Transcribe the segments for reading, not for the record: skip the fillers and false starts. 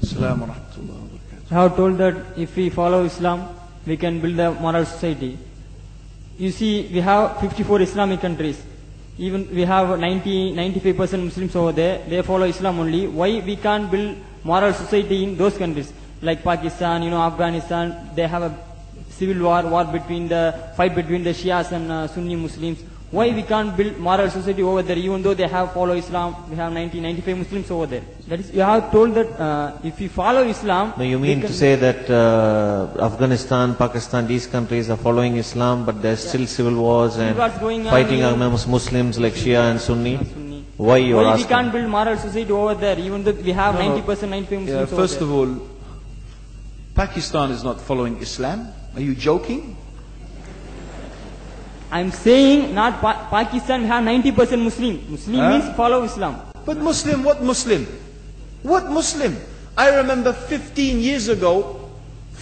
Assalamu alaikum wa rahmatullahi wa barakatuh. I have told that if we follow Islam, we can build a moral society. You see, we have 54 Islamic countries. Even we have 95% Muslims over there. They follow Islam only. Why we can't build moral society in those countries? Like Pakistan, Afghanistan, they have a civil war between the Shias and Sunni Muslims. Why we can't build moral society over there, even though they have follow Islam? We have 95 Muslims over there. That is, you have told that if we follow Islam. No, you mean to say that Afghanistan, Pakistan, these countries are following Islam, but there's still civil wars and fighting amongst Muslims like Shia and Sunni? Why you are asking? We can't build moral society over there, even though we have 90%, 95 Muslims over there? First of all, Pakistan is not following Islam. Are you joking? I'm saying not Pakistan, we have 90% Muslim. Muslim means follow Islam. But Muslim, what Muslim? What Muslim? I remember 15 years ago,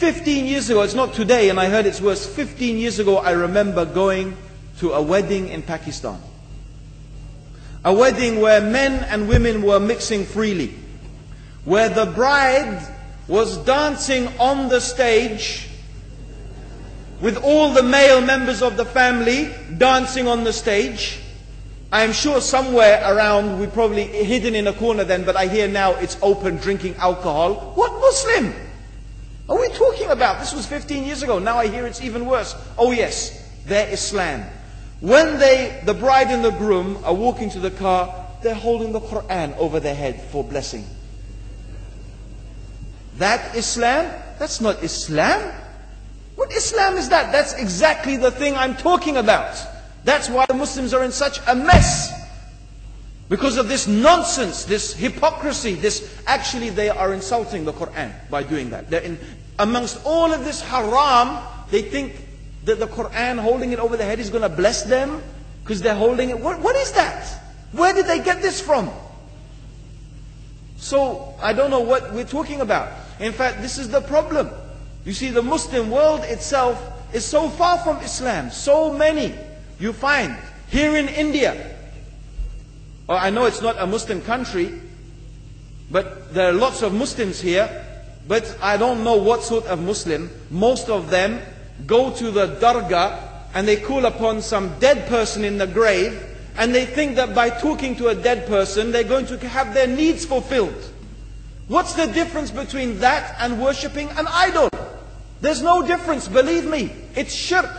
it's not today and I heard it's worse. 15 years ago I remember going to a wedding in Pakistan. A wedding where men and women were mixing freely. Where the bride was dancing on the stage with all the male members of the family dancing on the stage. I am sure somewhere around, we probably hidden in a corner then, but I hear now it's open drinking alcohol. What Muslim are we talking about? This was 15 years ago. Now I hear it's even worse. Oh yes, they're Islam. When the bride and the groom are walking to the car, they're holding the Quran over their head for blessing. That Islam? That's not Islam. What Islam is that? That's exactly the thing I'm talking about. That's why the Muslims are in such a mess. Because of this nonsense, this hypocrisy, actually they are insulting the Quran by doing that. Amongst all of this haram, they think that the Quran, holding it over their head, is going to bless them because they're holding it. What is that? Where did they get this from? So, I don't know what we're talking about. In fact, this is the problem. You see, the Muslim world itself is so far from Islam. So many you find here in India. Well, I know it's not a Muslim country, but there are lots of Muslims here. But I don't know what sort of Muslim. Most of them go to the dargah and they call upon some dead person in the grave, and they think that by talking to a dead person they're going to have their needs fulfilled. What's the difference between that and worshipping an idol? There's no difference, believe me. It's shirk.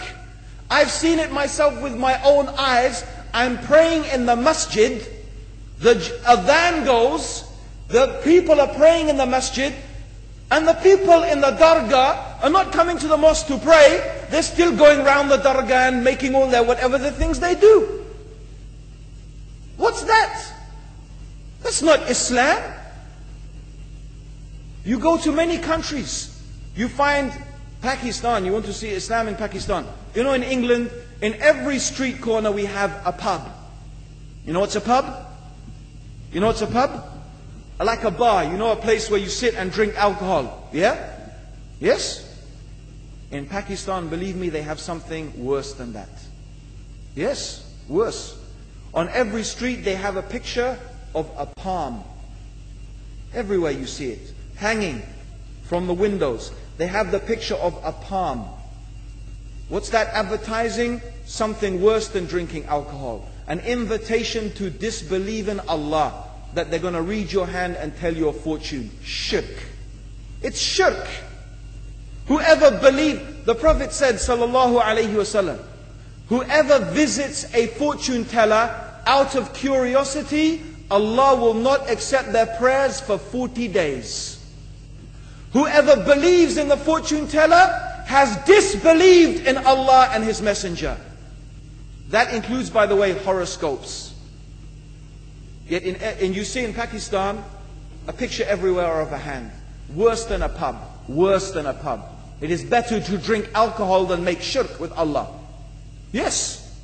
I've seen it myself with my own eyes. I'm praying in the masjid. The adhan goes. The people are praying in the masjid. And the people in the dargah are not coming to the mosque to pray. They're still going around the dargah and making all their whatever the things they do. What's that? That's not Islam. You go to many countries. You find Pakistan, you want to see Islam in Pakistan. You know, in England, in every street corner we have a pub. You know what's a pub? You know what's a pub? Like a bar, you know, a place where you sit and drink alcohol. Yeah? Yes? In Pakistan, believe me, they have something worse than that. Yes, worse. On every street they have a picture of a palm. Everywhere you see it, hanging from the windows. They have the picture of a palm. What's that advertising? Something worse than drinking alcohol. An invitation to disbelieve in Allah. That they're going to read your hand and tell your fortune. Shirk. It's shirk. Whoever believes, the Prophet said, sallallahu alaihi wasallam, whoever visits a fortune teller out of curiosity, Allah will not accept their prayers for 40 days. Whoever believes in the fortune teller has disbelieved in Allah and His Messenger. That includes, by the way, horoscopes. Yet and you see in Pakistan a picture everywhere of a hand. Worse than a pub. Worse than a pub. It is better to drink alcohol than make shirk with Allah. Yes.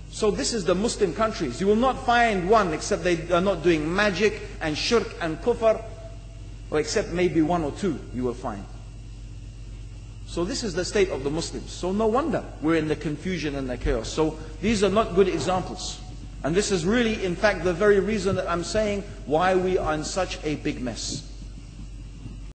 So this is the Muslim countries. You will not find one except they are not doing magic and shirk and kufr. Or except maybe one or two you will find. So this is the state of the Muslims. So no wonder we're in the confusion and the chaos. So these are not good examples. And this is really, in fact, the very reason that I'm saying why we are in such a big mess.